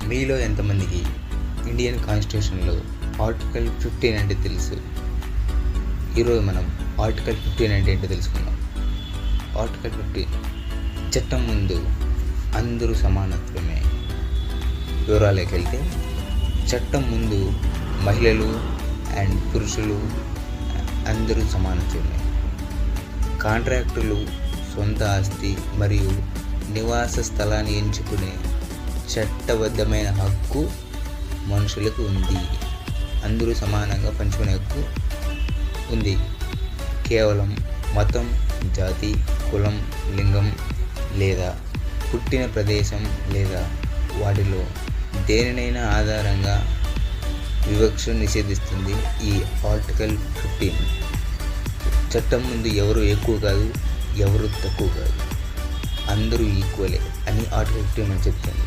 మీలో ఎంతమందికి ఇండియన్ కాన్స్టిట్యూషన్లో ఆర్టికల్ 15 అంటే తెలుసు? ఈరోజు మనం ఆర్టికల్ 15 అంటే ఏంటో తెలుసుకుందాం. ఆర్టికల్ 15 చట్టం ముందు అందరూ సమానత్వమే. వివరాలకు వెళ్తే, చట్టం ముందు మహిళలు అండ్ పురుషులు అందరూ సమానత్వమే. కాంట్రాక్టులు, సొంత ఆస్తి మరియు నివాస స్థలాన్ని ఎంచుకునే చట్టబద్ధమైన హక్కు మనుషులకు ఉంది. అందరూ సమానంగా పంచుకునే హక్కు ఉంది. కేవలం మతం, జాతి, కులం, లింగం లేదా పుట్టిన ప్రదేశం లేదా వాటిలో దేనినైనా ఆధారంగా వివక్షను నిషేధిస్తుంది ఈ ఆర్టికల్ 15. చట్టం ముందు ఎవరు ఎక్కువ కాదు, ఎవరు తక్కువ కాదు, అందరూ ఈక్వలే అని ఆర్టికల్ 15 అని చెప్తుంది.